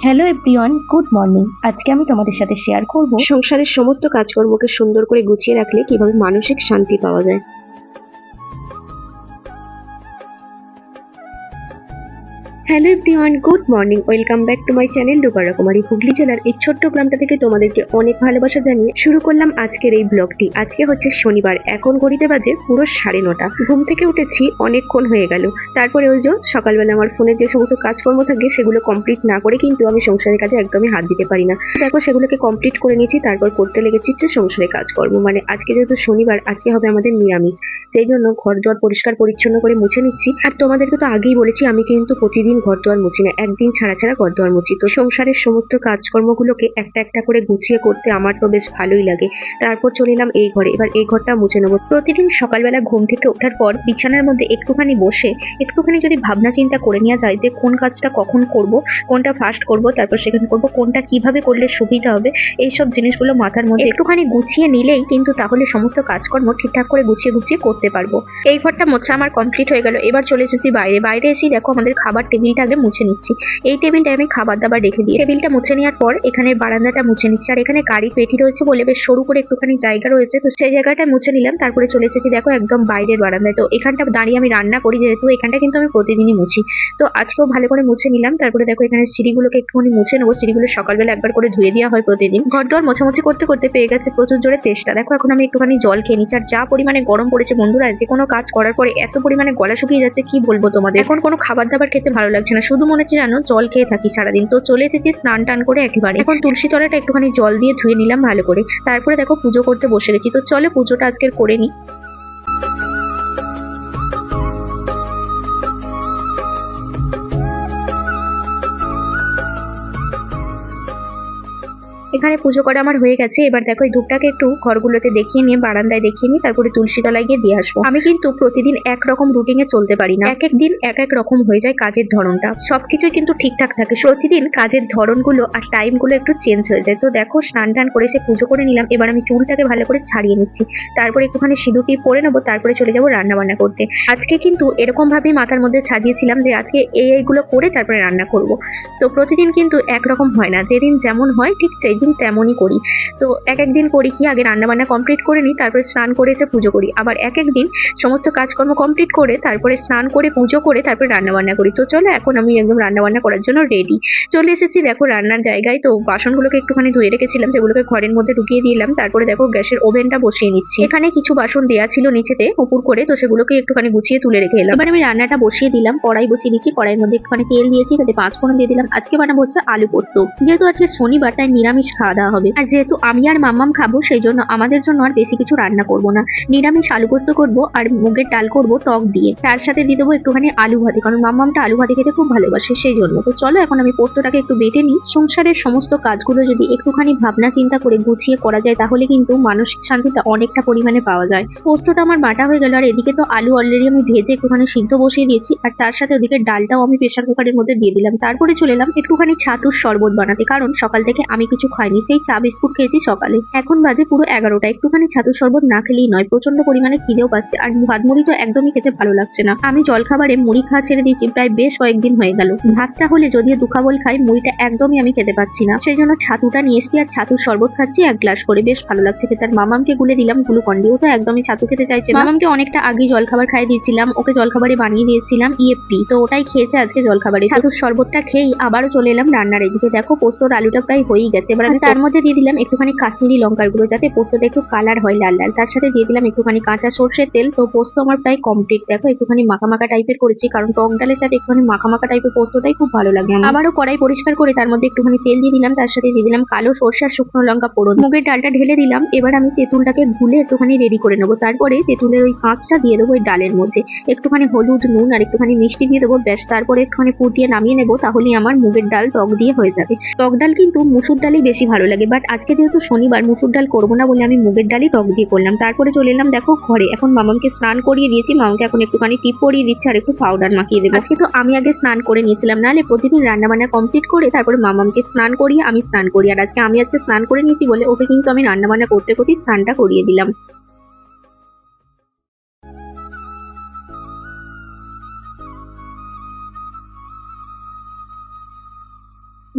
Hello everyone, good morning. আজকে আমি তোমাদের সাথে শেয়ার করব সংসারের সমস্ত কাজকর্মকে সুন্দর করে গুছিয়ে রাখলে কিভাবে মানসিক শান্তি পাওয়া যায়। Hello everyone, good morning. Welcome back to my channel Rupa Rokomari. Hooghly জেলার এই ছোট্ট গ্রামটা থেকে তোমাদেরকে অনেক ভালোবাসা জানিয়ে শুরু করলাম আজকের এই ব্লগটি। আজকে হচ্ছে শনিবার, এখন ঘড়িতে বাজে পুরো 9:30। ঘুম থেকে উঠেছি অনেকক্ষণ হয়ে গেল। তারপরে ওই যে সকালবেলা আমার ফোনের যে সমস্ত কাজকর্ম থাকে সেগুলো কমপ্লিট না করে কিন্তু আমি সংসারের কাজে একদমই হাত দিতে পারি না। দেখো সেগুলোকে কমপ্লিট করে নিয়েছি, তারপর করতে লেগেছি হচ্ছে সংসারের কাজকর্ম। মানে আজকে যেহেতু শনিবার, আজকে হবে আমাদের নিরামিষ, সেই জন্য ঘর দর পরিষ্কার পরিচ্ছন্ন করে মুছে নিচ্ছি। আর তোমাদেরকে তো আগেই বলেছি আমি কিন্তু প্রতিদিন ঘর দোয়ার মুছি না, একদিন ছাড়া ছাড়া ঘর দোয়ার মুছি। তো সংসারের সমস্ত কাজকর্মগুলোকে একটা একটা করে গুছিয়ে করতে আমার তো বেশ ভালোই লাগে। তারপর চলে এলাম এই ঘরে, এবার এই ঘরটা মুছে নেবো। প্রতিদিন সকালবেলা ঘুম থেকে ওঠার পর বিছানার মধ্যে একটুখানি বসে একটুখানি যদি ভাবনা চিন্তা করে নেওয়া যায় যে কোন কাজটা কখন করব, কোনটা ফার্স্ট করব, তারপর সেখানে করব, কোনটা কিভাবে করলে সুবিধা হবে, এইসব জিনিসগুলো মাথার মধ্যে একটুখানি গুছিয়ে নিলেই কিন্তু তাহলে সমস্ত কাজকর্ম ঠিকঠাক করে গুছিয়ে গুছিয়ে করতে পারবো। এই ঘরটা মোছা আমার কমপ্লিট হয়ে গেল। এবার চলে এসেছি বাইরে। বাইরে এসে দেখো আমাদের খাবার টেবিলটা আগে মুছে নিচ্ছি। এই টেবিলটা আমি খাবার দাবার রেখে দিই। টেবিলটা মুছে নেওয়ার পর এখানে বারান্দাটা মুছে নিচ্ছি। আর এখানে গাড়ি পেটি রয়েছে বলে বেশ সরু করে একটুখানি জায়গা রয়েছে, তো সেই জায়গাটা মুছে নিলাম। তারপরে চলে এসেছি দেখো একদম বাইরের বারান্দায়। তো এখানটা দাঁড়িয়ে আমি রান্না করি, যেহেতু এখানটা কিন্তু আমি প্রতিদিনই মুছি, তো আজকেও ভালো করে মুছে নিলাম। তারপরে দেখো এখানে সিঁড়িগুলোকে একটুখানি মুছে নেবো। সিঁড়িগুলো সকালবেলা একবার করে ধুয়ে দেওয়া হয় প্রতিদিন। ঘর দোয়ার মোছামুছি করতে করতে পেয়ে গেছে প্রচুর জোরে তেষ্টা। দেখো এখন আমি একটুখানি জল খেয়ে নিচ্ছি। আর যা পরিমাণে গরম পড়েছে বন্ধুরা, যে কোনো কাজ করার পরে এত পরিমাণে গলা শুকিয়ে যাচ্ছে কি বলবো তোমাদের। এখন কোনো খাবার দাবার খেতে ভালো লাগছে না, শুধু মনে হচ্ছে জানো জল খেয়ে থাকি সারাদিন। তো চলে এসেছি স্নান টান করে একেবারে। এখন তুলসী তলাটা একটুখানি জল দিয়ে ধুয়ে নিলাম ভালো করে। তারপরে দেখো পুজো করতে বসে গেছি। তো চলো পুজোটা আজকের করে নিই। এখানে পুজো করা আমার হয়ে গেছে। এবার দেখো এই ধূপটাকে একটু ঘরগুলোতে দেখিয়ে নিয়ে বারান্দায় দেখিয়ে নিই, তারপরে তুলসী তলায় গিয়ে দিয়ে আসবো। আমি কিন্তু প্রতিদিন একরকম রুটিনে চলতে পারি না, এক এক দিন এক এক রকম হয়ে যায় কাজের ধরনটা। সবকিছুই কিন্তু ঠিকঠাক থাকে, প্রতিদিন কাজের ধরনগুলো আর টাইমগুলো একটু চেঞ্জ হয়ে যায়। তো দেখো স্নান টান করে এসে পুজো করে নিলাম। এবার আমি চুলটাকে ভালো করে ছাড়িয়ে নিচ্ছি, তারপরে একটুখানি সিঁদুর টিপ পরে নেবো, তারপরে চলে যাবো রান্না বান্না করতে। আজকে কিন্তু এরকম ভাবেই মাথার মধ্যে সাজিয়েছিলাম যে আজকে এইগুলো করে তারপরে রান্না করব। তো প্রতিদিন কিন্তু একরকম হয় না, যেদিন যেমন হয় ঠিক সেই দিন তেমনই করি। তো এক একদিন করি কি আগে রান্না বান্না কমপ্লিট করে নিই, তারপরে স্নান করে এসে পুজো করি। আবার এক একদিন সমস্ত কাজকর্ম কমপ্লিট করে তারপরে স্নান করে পুজো করে তারপরে রান্না বান্না করি। তো চলো এখন আমি একদম রান্না বান্না করার জন্য রেডি। চলে এসেছি দেখো রান্নার জায়গায়। তো বাসনগুলোকে একটুখানি ধুয়ে রেখেছিলাম, সেগুলোকে ঘরের মধ্যে ঢুকিয়ে দিলাম। তারপরে দেখো গ্যাসের ওভেনটা বসিয়ে নিচ্ছি। এখানে কিছু বাসন দেওয়া ছিল নিচেতে উপর করে, তো সেগুলোকে একটুখানি গুছিয়ে তুলে রেখে এলাম। এবার আমি রান্নাটা বসিয়ে দিলাম, কড়াই বসিয়ে দিচ্ছি। কড়াইয়ের মধ্যে একটুখানি তেল দিয়েছি, তাতে 5 ফোড়ন দিয়ে দিলাম। আজকে বানাবো হচ্ছে আলু পোস্ত। যেহেতু আজকে শনিবার তাই নিরামিষ খাওয়া দাওয়া হবে, আর যেহেতু আমি আর মাম্মাম খাবো সেই জন্য আমাদের জন্য আর বেশি কিছু রান্না করব না। নিরামিষ আলু পোস্ত করবো আর মুগের ডাল করবো টক দিয়ে, তার সাথে দিয়ে দেবো একটুখানি আলু ভাতে, কারণ মাম্মামটা আলু ভাতে খেতে খুব ভালোবাসে সেই জন্য। তো চলো এখন আমি পোস্তটাকে একটু বেটে নিই। সংসারের সমস্ত কাজগুলো যদি একটুখানি ভাবনা চিন্তা করে গুছিয়ে করা যায় তাহলে কিন্তু মানসিক শান্তিটা অনেকটা পরিমাণে পাওয়া যায়। পোস্তটা আমার বাটা হয়ে গেল, আর এদিকে তো আলু অলরেডি আমি ভেজে একটুখানি সিদ্ধ বসিয়ে দিয়েছি, আর তার সাথে ওদিকে ডালটাও আমি প্রেসার কুকারের মধ্যে দিয়ে দিলাম। তারপরে চলে এলাম একটুখানি ছাতুর শরবত বানাতে, কারণ সকাল থেকে আমি কিছু খাইনি, সেই চা বিস্কুট খেয়েছি সকালে। এখন বাজে পুরো 11টা, একটুখানি ছাতুর শরবত না খেলেই নয়, প্রচন্ড পরিমাণে খিদেও পাচ্ছে। আর ভাত মুড়ি তো একদমই খেতে ভালো লাগছে না। আমি জলখাবারে মুড়ি খাওয়া ছেড়ে দিয়েছি প্রায় বেশ কয়েকদিন হয়ে গেল। ভাতটা হলে যদিও দুখাবল খাই, মুড়িটা একদমই আমি খেতে পাচ্ছি না। সেই জন্য ছাতুটা নিয়ে এসেছি আর ছাতুর শরবত খাচ্ছি 1 গ্লাস করে, বেশ ভালো লাগছে খেতে। আর মামামকে গুলে দিলাম গ্লুকন্ডি, ও তো একদমই ছাতু খেতে চাইছে না। মামামকে অনেকটা আগেই জলখাবার খাইয়ে দিয়েছিলাম, ওকে জলখাবারে বানিয়ে দিয়েছিলাম ইএফপি, তো ওটাই খেয়েছে আজকে জলখাবারে। ছাতুর শরবতটা খেয়েই আবারও চলে এলাম রান্নার এদিকে। দেখো পোস্তর আলুটা প্রায় হয়েই গেছে। এবার আমি তার মধ্যে দিয়ে দিলাম একটুখানি কাশ্মীরি লঙ্কার গুঁড়ো, যাতে পোস্তটা একটু কালার হয় লাল লাল। তার সাথে দিয়ে দিলাম একটুখানি কাঁচা সর্ষের তেল। তো পোস্ত আমার প্রায় কমপ্লিট। দেখো একটুখানি মাখা মাখা টাইপের করেছি, কারণ টক ডালের সাথে একটুখানি মাখা মাখা টাইপের পোস্তটাই খুব ভালো লাগে। আবারও কড়াই পরিষ্কার করে তার মধ্যে একটুখানি তেল দিয়ে দিলাম, তার সাথে দিয়ে দিলাম কালো সর্ষে আর শুকনো লঙ্কা ফোড়ন। মুগের ডালটা ঢেলে দিলাম। এবার আমি তেঁতুলটাকে ভুলে একটুখানি রেডি করে নেবো। তারপরে তেঁতুলের ওই কাঁচটা দিয়ে দেবো ওই ডালের মধ্যে, একটুখানি হলুদ নুন আর একটুখানি মিষ্টি দিয়ে দেবো, ব্যাস। তারপরে একটুখানি ফুটিয়ে নামিয়ে নেবো, তাহলেই আমার মুগের ডাল টক দিয়ে হয়ে যাবে। টক ডাল কিন্তু মুসুর ডালই বেশি ভালো লাগে, বাট আজকে যেহেতু শনিবার মুসুর ডাল করবো না বলে আমি মুগের ডালই টক দিয়ে করলাম। তারপরে চলে এলাম দেখো ঘরে। এখন মামামকে স্নান করিয়ে দিয়েছি, মামাকে এখন একটুখানি টিপ পরিয়ে দিচ্ছি আর একটু পাউডার মাখিয়ে দেবো। আজকে তো আমি আগে স্নান করে নিয়েছিলাম, নাহলে প্রতিদিন রান্না বান্না কমপ্লিট করে তারপরে মামামকে স্নান করিয়ে আমি স্নান করি। আর আজকে স্নান করে নিয়েছি বলে ওকে কিন্তু আমি রান্না বান্না করতে করতে স্নানটা করিয়ে দিলাম।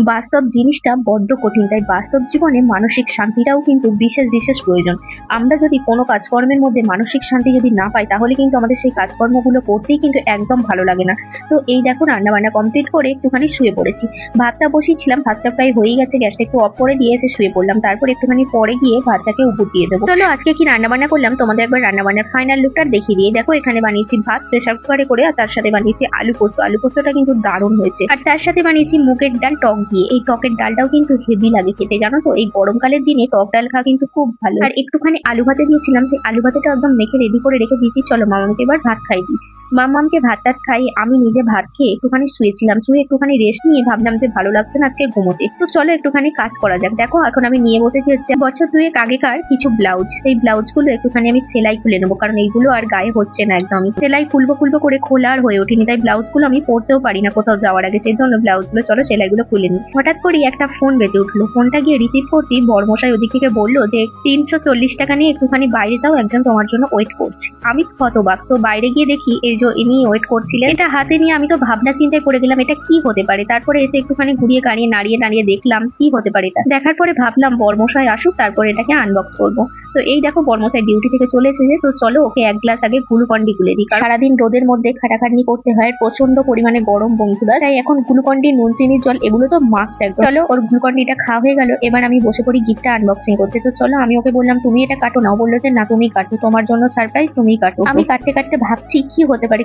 বাস্তব জিনিসটা বড্ড কঠিন, তাই বাস্তব জীবনে মানসিক শান্তিটাও কিন্তু বিশেষ বিশেষ প্রয়োজন। আমরা যদি কোনো কাজকর্মের মধ্যে মানসিক শান্তি যদি না পাই, তাহলে কিন্তু আমাদের সেই কাজকর্মগুলো করতেই কিন্তু একদম ভালো লাগে না। তো এই দেখো রান্না বান্না কমপ্লিট করে একটুখানি শুয়ে পড়েছি। ভাতটা বসিয়েছিলাম, ভাতটা প্রায় হয়েই গেছে, গ্যাসটা একটু অফ করে দিয়ে এসে শুয়ে পড়লাম। তারপর একটুখানি পরে গিয়ে ভাতটাকে উপর দিয়ে দেবো। চলো আজকে কি রান্না বান্না করলাম তোমাদের একবার রান্না বান্নার ফাইনাল লুকটা দেখিয়ে দিয়ে। দেখো এখানে বানিয়েছি ভাত প্রেসার কুকারে করে, আর তার সাথে বানিয়েছি আলু পোস্ত। আলু পোস্তটা কিন্তু দারুণ হয়েছে। আর তার সাথে বানিয়েছি মুগের ডাল টক দিয়ে। এই টকের ডালটাও কিন্তু হেভি লাগে খেতে, জানো তো। এই গরমকালের দিনে টক ডাল খাওয়া কিন্তু খুব ভালো। আর একটুখানি আলু ভাতে দিয়েছিলাম, সেই আলু ভাতেটা একদম মেখে রেডি করে রেখে দিয়েছি। চলো মামাকে এবার ভাত খাই দিই। মামামকে ভাত টাত খাই, আমি নিজে ভাত খেয়ে একটুখানি শুয়েছিলাম। শুয়ে একটুখানি রেস্ট নিয়ে ভাবলাম যে ভালো লাগছে না আজকে ঘুমোতে, তো চলো একটুখানি কাজ করা যাক। দেখো এখন আমি নিয়ে বসেছি হচ্ছে বছর দুয়েক আগেকার কিছু ব্লাউজ। সেই ব্লাউজগুলো একটুখানি আমি সেলাই খুলে নেবো, কারণ এইগুলো আর গায়ে হচ্ছে না একদমই। সেলাই খুলবো করে খোলা আর হয়ে ওঠেনি, তাই ব্লাউজগুলো আমি পরতেও পারি না কোথাও যাওয়ার আগে, সেই জন্য ব্লাউজগুলো চলো সেলাইগুলো খুলে নিই। হঠাৎ করে একটা ফোন বেজে উঠলো। ফোনটা গিয়ে রিসিভ করতেই বড়মশাই ওদিক থেকে বললো যে 340 টাকা নিয়ে একটুখানি বাইরে যাও, একজন তোমার জন্য ওয়েট করছে। আমি তো হতবাক, তো বাইরে গিয়ে দেখি এই যে ইনি ওয়েট করছিলেন। এটা হাতে নিয়ে আমি তো ভাবনা চিন্তায় পড়ে গেলাম, এটা কি হতে পারে। তারপরে এসে একটুখানি ঘুরিয়ে গাড়িয়ে নাড়িয়ে দেখলাম কি হতে পারে এটা। দেখার পরে ভাবলাম বড়মশাই আসুক, তারপরে এটাকে আনবক্স করবো। তো এই দেখো বড়মশাই ডিউটি থেকে চলে এসেছে, তো চলো ওকে এক গ্লাস আগে গ্লুকন্ডি গুলে দিই। সারাদিন রোদের মধ্যে খাটাখাটনি করতে হয়, প্রচন্ড পরিমাণে গরম বন্ধুরা, তাই এখন গ্লুকন্ডি, নুন চিনির জল এগুলো তো মাস্ট একদম। চলো ওর গ্লুকন্ডিটা খাওয়া হয়ে গেল, এবার আমি বসে পড়ি গিফটটা আনবক্সিং করতে। তো চলো আমি ওকে বললাম তুমি এটা কাটো না, ও বললো যে না তুমি কাটো, তোমার জন্য সারপ্রাইজ, তুমি কাটো। আমি কাটতে ভাবছি কি হতে পারে।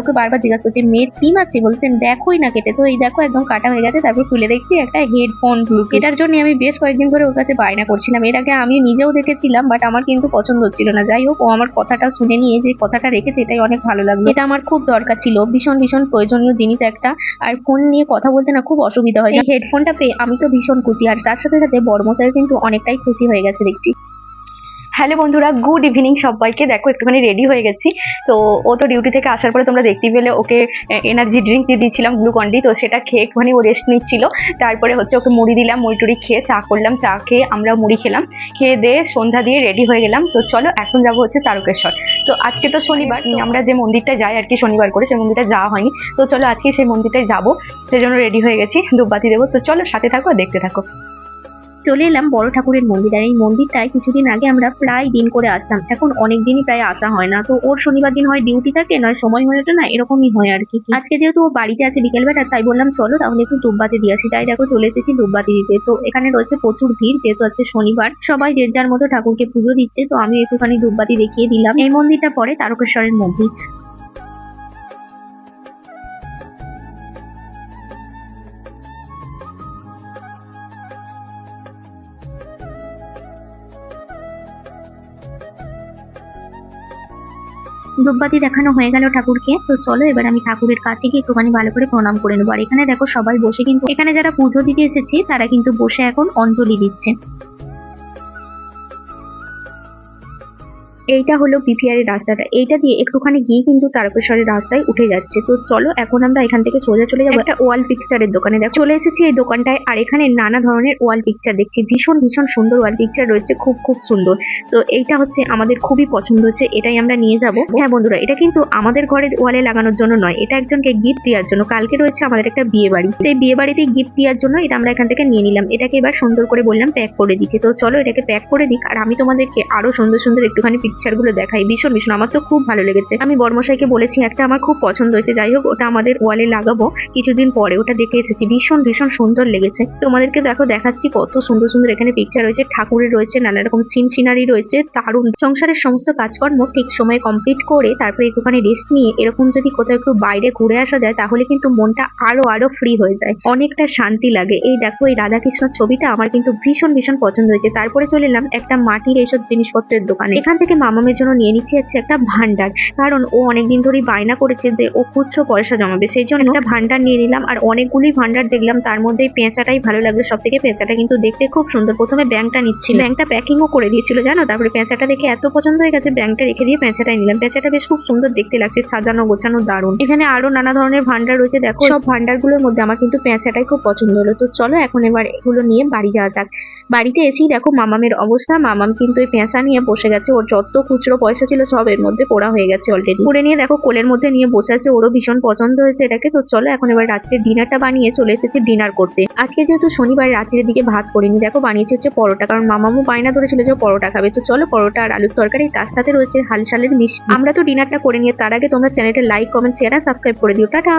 ওকে বারবার জিজ্ঞাসা করছি মেয়ের থিম আছে, বলছেন দেখোই না কেটে। তো এই দেখো একদম কাটা হয়ে গেছে। তারপর খুলে দেখছি একটা হেডফোন ব্লুটুথ। এটার জন্য আমি বেশ কয়েকদিন ধরে ওর কাছে বায়না করছিলাম। এর আগে আমি নিজেও দেখেছিলাম, বাট আমার কিন্তু পছন্দ হচ্ছিল না। যাই হোক ও আমার কথাটা শুনে নিয়ে যে কথাটা রেখেছে, এটাই অনেক ভালো লাগলো। এটা আমার খুব দরকার ছিল, ভীষণ প্রয়োজনীয় জিনিস একটা। আর ফোন নিয়ে কথা বলতে না খুব অসুবিধা হয়। এই হেডফোনটা পেয়ে আমি তো ভীষণ খুশি, আর তার সাথে সাথে বড়মশাই কিন্তু অনেকটাই খুশি হয়ে গেছে দেখছি। হ্যালো বন্ধুরা, গুড ইভিনিং সবাইকে। দেখো একটুখানি রেডি হয়ে গেছি। তো ও তো ডিউটি থেকে আসার পরে তোমরা দেখতেই পেলে ওকে এনার্জি ড্রিঙ্ক দিয়ে দিয়েছিলাম গ্লুকন্ডি। তো সেটা খেয়ে একটুখানি ও রেস্ট নিচ্ছিল। তারপরে হচ্ছে ওকে মুড়ি দিলাম, মুড়ি টুড়ি খেয়ে চা করলাম, চা খেয়ে আমরা মুড়ি খেলাম। খেয়ে দিয়ে সন্ধ্যা দিয়ে রেডি হয়ে গেলাম। তো চলো এখন যাবো হচ্ছে তারকেশ্বর। তো আজকে তো শনিবার, আমরা যে মন্দিরটা যাই আর কি শনিবার করে, সেই মন্দিরটা যাওয়া হয়নি। তো চলো আজকে সেই মন্দিরটায় যাবো, সেই জন্য রেডি হয়ে গেছি, ধূপবাতি দেবো। তো চলো সাথে থাকো, দেখতে থাকো। চলে এলাম বড় ঠাকুরের মন্দির। আর এই মন্দিরটায় কিছুদিন আগে আমরা প্রায় দিন করে আসতাম, এখন অনেক দিনই প্রায় আসা হয় না। তো ওর শনিবার দিন হয় ডিউটি থাকে, নয় সময় হয়ে ওঠে না, এরকমই হয় আর কি। আজকে যেহেতু ও বাড়িতে আছে বিকেলবেলা, তাই বললাম চলো তাহলে একটু ধূপবাতি দিয়ে আসি। তাই দেখো চলে এসেছি ধূপবাতি দিতে। তো এখানে রয়েছে প্রচুর ভিড়, যেহেতু আজকে শনিবার, সবাই যে যার মতো ঠাকুরকে পুজো দিচ্ছে। তো আমি একটুখানি ধূপবাতি দেখিয়ে দিলাম। এই মন্দিরটা পরে তারকেশ্বরের মন্দির। ধূপবাতি দেখানো হয়ে গেল ঠাকুরকে। তো চলো এবার আমি ঠাকুরের কাছে গিয়ে একটুখানি ভালো করে প্রণাম করে নেবো। আর এখানে দেখো সবাই বসে কিন্তু, এখানে যারা পুজো দিতে এসেছে তারা কিন্তু বসে এখন অঞ্জলি দিচ্ছে। এইটা হলো পিপিআর এর রাস্তাটা, এইটা দিয়ে একটুখানি গিয়ে কিন্তু তারকেশ্বরের রাস্তায় উঠে যাচ্ছে। তো চলো এখন আমরা এখান থেকে সোজা চলে যাবো একটা ওয়াল পিকচারের দোকানে। দেখো চলে এসেছি এই দোকানটায়, আর এখানে নানা ধরনের ওয়াল পিকচার দেখছি। ভীষণ সুন্দর ওয়াল পিকচার রয়েছে, খুব সুন্দর। তো এইটা হচ্ছে আমাদের খুবই পছন্দ হচ্ছে, এটাই আমরা নিয়ে যাব। হ্যাঁ বন্ধুরা, এটা কিন্তু আমাদের ঘরের ওয়ালে লাগানোর জন্য নয়, এটা একজনকে গিফট দেওয়ার জন্য। কালকে রয়েছে আমাদের একটা বিয়ে বাড়ি, সেই বিয়ে বাড়িতে গিফট দেওয়ার জন্য এটা আমরা এখান থেকে নিয়ে নিলাম। এটাকে এবার সুন্দর করে বললাম প্যাক করে দিতে। তো চলো এটাকে প্যাক করে দিক, আর আমি তোমাদেরকে আরো সুন্দর একটুখানি পিকচার গুলো দেখাই। ভীষণ আমার তো খুব ভালো লেগেছে। আমি বর্মশাইকে বলেছি একটা আমার খুব পছন্দ হয়েছে, যাই হোক ওটা আমাদের ওয়ালে লাগাবো কিছুদিন পরে। ওটা দেখে এসেছি, ভীষণ সুন্দর লেগেছে। তোমাদেরকে দেখো দেখাচ্ছি কত সুন্দর এখানে পিকচার রয়েছে, ঠাকুরের রয়েছে, নানা রকম সিনারি রয়েছে। দারুণ। সংসারের সমস্ত কাজকর্ম ঠিক সময়ে কমপ্লিট করে তারপরে একটুখানি রেস্ট নিয়ে এরকম যদি কোথাও একটু বাইরে ঘুরে আসা যায়, তাহলে কিন্তু মনটা আরো ফ্রি হয়ে যায়, অনেকটা শান্তি লাগে। এই দেখো এই রাধাকৃষ্ণর ছবিটা আমার কিন্তু ভীষণ পছন্দ হয়েছে। তারপরে চলে এলাম একটা মাটির এইসব জিনিসপত্রের দোকানে। এখান থেকে মামামের জন্য নিয়ে নিচ্ছি হচ্ছে একটা ভান্ডার, কারণ ও অনেকদিন ধরেই বায়না করেছে যে ও খুচরো পয়সা জমাবে, সেই জন্য একটা ভান্ডার নিয়ে নিলাম। আর অনেকগুলি ভান্ডার দেখলাম, তার মধ্যে পেঁচাটাই ভালো লাগলো সব থেকে। পেঁচাটা কিন্তু দেখতে খুব সুন্দর। প্রথমে ব্যাংকটা নিচ্ছিল, ব্যাংকটা প্যাকিংও করে দিয়েছিল জানো। তারপরে পেঁচাটা দেখে এত পছন্দ হয়ে গেছে, ব্যাংকটা রেখে দিয়ে পেঁচাটাই নিলাম। পেঁচাটা বেশ খুব সুন্দর দেখতে লাগছে, সাজানো গোছানো দারুণ। এখানে আরো নানা ধরনের ভান্ডার রয়েছে, দেখো সব ভান্ডারগুলোর মধ্যে আমার কিন্তু পেঁচাটাই খুব পছন্দ হলো। তো চলো এখন এবার এগুলো নিয়ে বাড়ি যাওয়া যাক। বাড়িতে এসেই দেখো মামামের অবস্থা। মামাম কিন্তু ওই পেঁচা নিয়ে বসে গেছে, ওর যত যত খুচরো পয়সা ছিল সব এর মধ্যে পোড়া হয়ে গেছে অলরেডি। করে নিয়ে দেখো কোলের মধ্যে নিয়ে বসে আছে, ওরও ভীষণ পছন্দ হয়েছে এটাকে। তো চলো এখন এবার রাত্রে ডিনারটা বানিয়ে চলে এসেছি ডিনার করতে। আজকে যেহেতু শনিবার রাত্রের দিকে ভাত করিনি, দেখো বানিয়েছি হচ্ছে পরোটা, কারণ মামামু বায়না ধরেছিল যে ও পরোটা খাবে। তো চলো পরোটা আর আলুর তরকারি, তার সাথে রয়েছে হাল শালের মিষ্টি। আমরা তো ডিনারটা করে নিয়ে তার আগে তোমরা চ্যানেলটা লাইক, কমেন্ট, শেয়ার আর সাবস্ক্রাইব করে দিও। টাটা।